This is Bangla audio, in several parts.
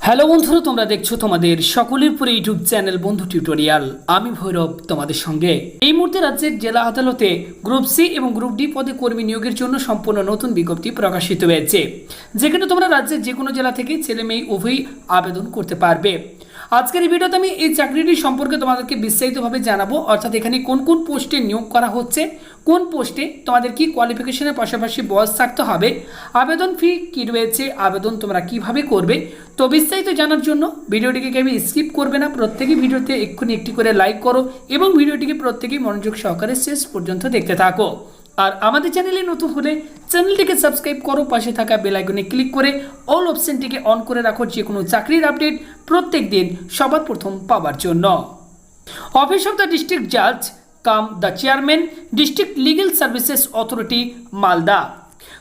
হ্যালো বন্ধুরা, তোমরা দেখছো তোমাদের সকলের পরে ইউটিউব চ্যানেল বন্ধু টিউটোরিয়াল। আমি ভৈরব তোমাদের সঙ্গে। এই মুহূর্তে রাজ্যের জেলা আদালতে গ্রুপ সি এবং গ্রুপ ডি পদে কর্মী নিয়োগের জন্য সম্পূর্ণ নতুন বিজ্ঞপ্তি প্রকাশিত হয়েছে, যেখানে তোমরা রাজ্যের যে কোনো জেলা থেকে ছেলে মেয়ে উভয়ই আবেদন করতে পারবে। আজকের এই ভিডিওতে আমি এই চাকরিটি সম্পর্কে তোমাদেরকে বিস্তারিতভাবে জানাবো, অর্থাৎ এখানে কোন কোন পোস্টে নিয়োগ করা হচ্ছে, কোন পোস্টে তোমাদের কি কোয়ালিফিকেশনের পাশাপাশি বয়স থাকতে হবে, আবেদন ফি কী রয়েছে, আবেদন তোমরা কিভাবে করবে। তো বিস্তারিত জানার জন্য ভিডিওটিকে কেউ স্কিপ করবে না, প্রত্যেকেই ভিডিওতে এক্ষুনি একটি করে লাইক করো এবং ভিডিওটিকে প্রত্যেকেই মনোযোগ সহকারে শেষ পর্যন্ত দেখতে থাকো। আর আমাদের চ্যানেলে নতুন হলে চ্যানেলটিকে সাবস্ক্রাইব করো, পাশে থাকা বেল আইকনে ক্লিক করে অল অপশনটিকে অন করে রাখো, যে কোনো চাকরির আপডেট প্রত্যেক দিন সবার প্রথম পাওয়ার জন্য। অফিস অফ দ্য ডিস্ট্রিক্ট জাজ cum the chairman district legal services authority Malda.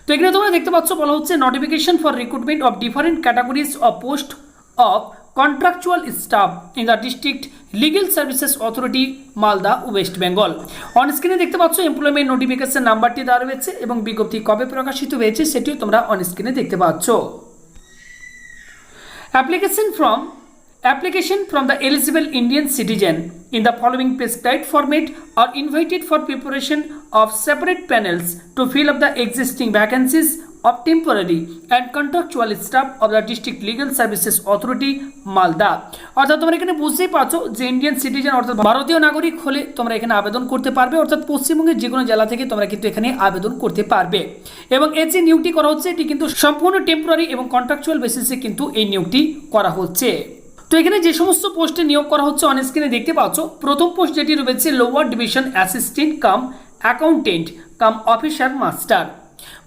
তো এখানে তোমরা দেখতে পাচ্ছ বলা হচ্ছে notification for recruitment of different categories of post of contractual staff in the district legal services authority Malda West Bengal. On স্ক্রিনে দেখতে পাচ্ছ এমপ্লয়মেন্ট নোটিফিকেশন নাম্বারটি দেওয়া রয়েছে এবং বিজ্ঞপ্তি কবে প্রকাশিত হয়েছে সেটিও তোমরা অন স্ক্রিনে দেখতে পাচ্ছ। Application from the eligible Indian citizen in the following prescribed format are invited for preparation of separate panels to fill up the existing vacancies of temporary and contractual staff of the District Legal Services Authority Malda। অর্থাৎ তোমরা এখানে বুঝতেই পারছো যে ইন্ডিয়ান সিটিজেন অর্থাৎ ভারতীয় নাগরিক হলে তোমরা এখানে আবেদন করতে পারবে, অর্থাৎ পশ্চিমবঙ্গের যে কোনো জেলা থেকে তোমরা কিন্তু এখানে আবেদন করতে পারবে। এবং এই যে নিয়োগটি করা হচ্ছে এটি কিন্তু সম্পূর্ণ টেম্পোরারি এবং কন্ট্রাকচুয়াল বেসিসে কিন্তু এই নিয়োগটি করা হচ্ছে। তো এখানে যে সমস্ত পোস্টে নিয়োগ করা হচ্ছে অন স্ক্রিনে দেখতে পাচ্ছ। প্রথম পোস্ট যেটি রয়েছে lower division assistant cum accountant cum officer master.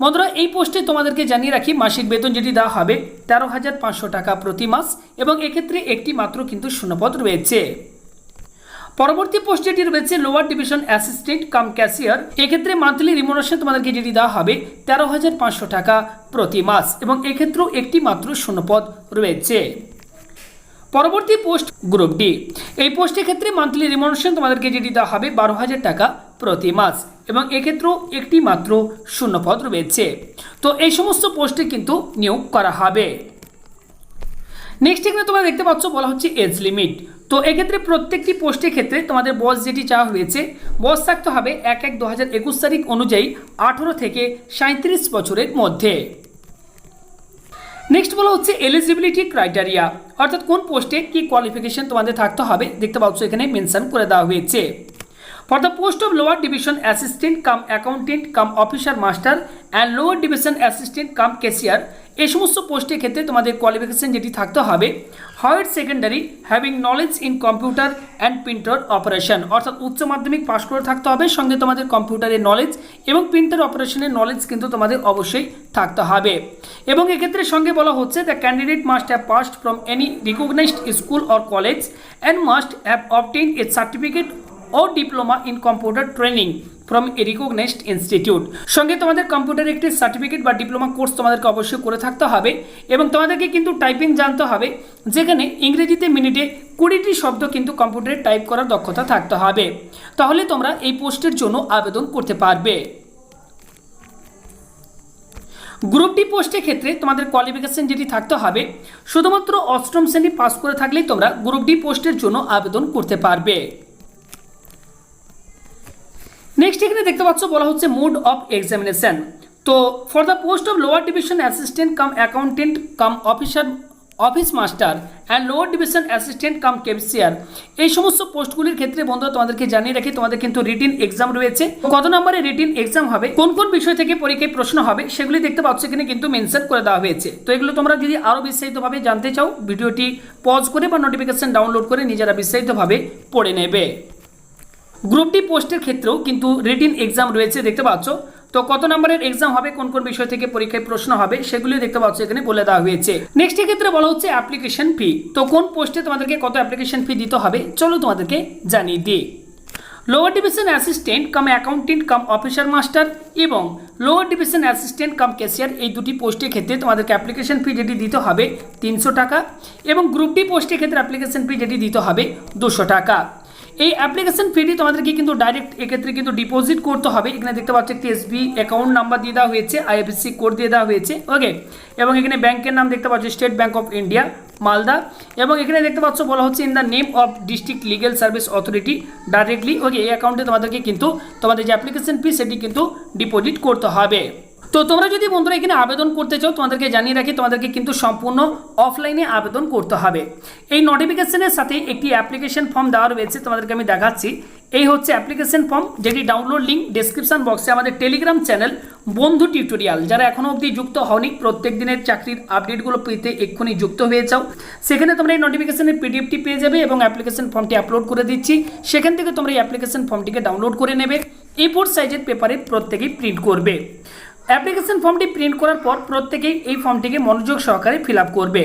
বন্ধুরা, এই পোস্টে তোমাদেরকে জানিয়ে রাখি মাসিক বেতন যেটি দেওয়া হবে 13,500 টাকা প্রতি মাস এবং এক্ষেত্রে একটি মাত্র কিন্তু শূন্যপদ রয়েছে। পরবর্তী পোস্ট যেটি রয়েছে lower division assistant cum cashier, এক্ষেত্রে মান্থলি রিমুনারেশন তোমাদেরকে যেটি দেওয়া হবে 13,500 টাকা প্রতি মাস এবং এক্ষেত্রেও একটি মাত্র শূন্যপদ রয়েছে। পরবর্তী পোস্ট গ্রুপ ডি, এই পোস্টের ক্ষেত্রে মান্থলি রিমুনারেশন তোমাদেরকে যেটি দেওয়া হবে 12,000 টাকা প্রতি মাস এবং এক্ষেত্রেও একটি মাত্র শূন্যপদ রয়েছে। তো এই সমস্ত পোস্টে কিন্তু নিয়োগ করা হবে। নেক্সট এখানে তোমরা দেখতে পাচ্ছ বলা হচ্ছে এজ লিমিট। তো এক্ষেত্রে প্রত্যেকটি পোস্টের ক্ষেত্রে তোমাদের বয়স যেটি চাওয়া হয়েছে, বয়স থাকতে হবে 1/1/2021 তারিখ অনুযায়ী 18 থেকে 37 বছরের মধ্যে। নেক্সট বলা হচ্ছে এলিজিবিলিটি ক্রাইটেরিয়া, অর্থাৎ কোন পোস্টে কি কোয়ালিফিকেশন তোমাদের থাকতে হবে দেখতে পাচ্ছ এখানে মেনশন করে দেওয়া হয়েছে। For the post of lower division assistant cum accountant cum officer master and lower division assistant cum cashier, এই সমস্ত পোস্টের ক্ষেত্রে তোমাদের কোয়ালিফিকেশন যেটি থাকতে হবে higher secondary having knowledge in computer and printer operation, অর্থাৎ উচ্চ মাধ্যমিক পাশ করে থাকতে হবে, সঙ্গে তোমাদের কম্পিউটারের নলেজ এবং প্রিন্টার অপারেশনের নলেজ কিন্তু তোমাদের অবশ্যই থাকতে হবে। এবং এক্ষেত্রে সঙ্গে বলা হচ্ছে the candidate must have passed from any recognised school or college and must have obtain a certificate ও diploma in computer training from a recognised institute. সঙ্গে তোমাদের কম্পিউটারের একটি সার্টিফিকেট বা ডিপ্লোমা কোর্স তোমাদেরকে অবশ্যই করে থাকতে হবে এবং তোমাদেরকে কিন্তু টাইপিং জানতে হবে, যেখানে ইংরেজিতে মিনিটে 20টি শব্দ কিন্তু কম্পিউটারে টাইপ করার দক্ষতা থাকতে হবে। তাহলে তোমরা এই পোস্টের জন্য আবেদন করতে পারবে। গ্রুপ ডি পোস্টের ক্ষেত্রে তোমাদের কোয়ালিফিকেশন যেটি থাকতে হবে শুধুমাত্র অষ্টম শ্রেণী পাস করে থাকলেই তোমরা গ্রুপ ডি পোস্টের জন্য আবেদন করতে পারবে। নেক্সট এখানে দেখতে পাচ্ছ বলা হচ্ছে মোড অফ এক্সামিনেশন। তো for the post of lower division assistant cum accountant come office master and lower division assistant cum cashier, এই সমস্ত পোস্টগুলির ক্ষেত্রে বন্ধুরা তোমাদেরকে জানিয়ে রাখি তোমাদের কিন্তু রিটিন এক্সাম রয়েছে। কত নম্বরে রিটিন এক্সাম হবে, কোন কোন বিষয় থেকে পরীক্ষায় প্রশ্ন হবে সেগুলি দেখতে পাচ্ছ এখানে কিন্তু মেনশন করে দেওয়া হয়েছে। তো এগুলো তোমরা যদি আরও বিস্তারিতভাবে জানতে চাও ভিডিওটি পজ করে বা নোটিফিকেশন ডাউনলোড করে নিজেরা বিস্তারিতভাবে পড়ে নেবে। গ্রুপ ডি পোস্টের ক্ষেত্রেও কিন্তু রিটিন এক্সাম রয়েছে দেখতে পাচ্ছ। তো কত নম্বরের এক্সাম হবে, কোন কোন বিষয় থেকে পরীক্ষায় প্রশ্ন হবে সেগুলি দেখতে পাচ্ছ এখানে বলে দেওয়া হয়েছে। নেক্সট ক্ষেত্রে বলা হচ্ছে অ্যাপ্লিকেশন ফি। তো কোন পোস্টে তোমাদেরকে কত অ্যাপ্লিকেশন ফি দিতে হবে চলো তোমাদেরকে জানিয়ে দিই। Lower division assistant cum accountant cum officer master এবং lower division assistant cum cashier, এই দুটি পোস্টের ক্ষেত্রে তোমাদেরকে অ্যাপ্লিকেশন ফি যেটি দিতে হবে 300 টাকা এবং গ্রুপ ডি পোস্টের ক্ষেত্রে অ্যাপ্লিকেশন ফি যেটি দিতে হবে 200 টাকা। এই অ্যাপ্লিকেশন ফিটি তোমাদেরকে কিন্তু ডাইরেক্ট এক্ষেত্রে কিন্তু ডিপোজিট করতে হবে। এখানে দেখতে পাচ্ছ একটি এসবি অ্যাকাউন্ট নাম্বার দিয়ে দেওয়া হয়েছে, আইএফএসসি কোড দিয়ে দেওয়া হয়েছে। ওকে, এবং এখানে ব্যাংকের নাম দেখতে পাচ্ছ State Bank of India Malda, এবং এখানে দেখতে পাচ্ছ বলা হচ্ছে in the name of district legal service authority directly. Okay, এই অ্যাকাউন্টে তোমাদেরকে কিন্তু তোমাদের যে অ্যাপ্লিকেশন ফি সেটি কিন্তু ডিপোজিট করতে হবে। তো তোমরা যদি বন্ধুরা এখানে আবেদন করতে চাও, তোমাদেরকে জানিয়ে রাখি তোমাদেরকে কিন্তু সম্পূর্ণ অফলাইনে আবেদন করতে হবে। এই নোটিফিকেশনের সাথে একটি অ্যাপ্লিকেশন ফর্ম দেওয়া রয়েছে, তোমাদেরকে আমি দেখাচ্ছি। এই হচ্ছে অ্যাপ্লিকেশন ফর্ম, যেটি ডাউনলোড লিঙ্ক ডেসক্রিপশন বক্সে আমাদের টেলিগ্রাম চ্যানেল বন্ধু টিউটোরিয়াল, যারা এখনও অবধি যুক্ত হওনি, প্রত্যেক দিনের চাকরির আপডেটগুলো পেতে এক্ষুনি যুক্ত হয়ে যাও। সেখানে তোমরা এই নোটিফিকেশনের পিডিএফটি পেয়ে যাবে এবং অ্যাপ্লিকেশন ফর্মটি আপলোড করে দিচ্ছি। সেখান থেকে তোমরা এই অ্যাপ্লিকেশন ফর্মটিকে ডাউনলোড করে নেবে, A4 সাইজের পেপারে প্রত্যেকেই প্রিন্ট করবে। অ্যাপ্লিকেশন ফর্মটি প্রিন্ট করার পর প্রত্যেকেই এই ফর্মটিকে মনোযোগ সহকারে ফিল আপ করবে।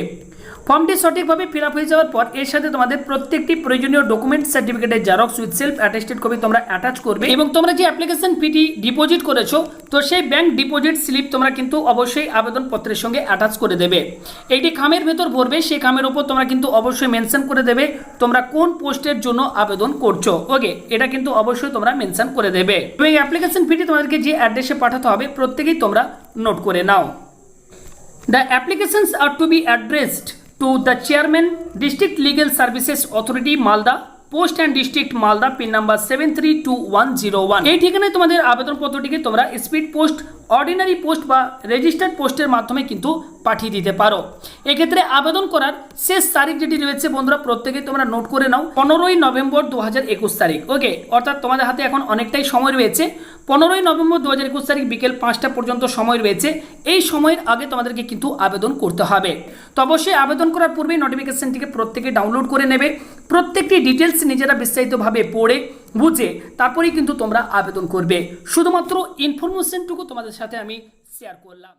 ফর্মটি সঠিকভাবে ফিল আপ হয়ে যাওয়ার পর এর সাথে তোমাদের প্রত্যেকটি প্রয়োজনীয় ডকুমেন্ট সার্টিফিকেটের xerox with self attested copy তোমরা অ্যাটাচ করবে, এবং তোমরা যে অ্যাপ্লিকেশন ফিটি ডিপোজিট করেছো তো সেই ব্যাংক ডিপোজিট স্লিপ তোমরা কিন্তু অবশ্যই আবেদনপত্রের সঙ্গে অ্যাটাচ করে দেবে। এইটি খামের ভেতর ভরবে, সেই খামের উপর তোমরা কিন্তু অবশ্যই মেনশন করে দেবে তোমরা কোন পোস্টের জন্য আবেদন করছো। ওকে, এটা কিন্তু অবশ্যই তোমরা মেনশন করে দেবে। এবং এই অ্যাপ্লিকেশন ফিটি তোমাদেরকে যে অ্যাড্রেসে পাঠাতে হবে প্রত্যেকেই তোমরা নোট করে নাও। The applications are to be addressed to the chairman district legal services authority Malda post and district Malda, pin number 732101। এই ঠিকানায় তোমাদের আবেদনপত্রটিকে তোমরা স্পিড পোস্ট, অর্ডিনারি পোস্ট বা রেজিস্টার্ড পোস্টের মাধ্যমে কিন্তু পাঠিয়ে দিতে পারো। এক্ষেত্রে আবেদন করার শেষ তারিখ যেটি রয়েছে বন্ধুরা প্রত্যেকে তোমরা নোট করে নাও, 15ই নভেম্বর 2021 তারিখ। ওকে, অর্থাৎ তোমাদের হাতে এখন অনেকটাই সময় রয়েছে। 15ই নভেম্বর 2021 তারিখ বিকেল 5টা পর্যন্ত সময় রয়েছে। এই সময়ের আগে তোমাদেরকে কিন্তু আবেদন করতে হবে। তো অবশ্যই আবেদন করার পূর্বেই নোটিফিকেশনটিকে প্রত্যেকে ডাউনলোড করে নেবে, প্রত্যেকটি ডিটেলস নিজেরা বিস্তারিতভাবে পড়ে বুঝে তারপরেই কিন্তু তোমরা আবেদন করবে। শুধুমাত্র ইনফরমেশনটুকু তোমাদের সাথে আমি শেয়ার করলাম।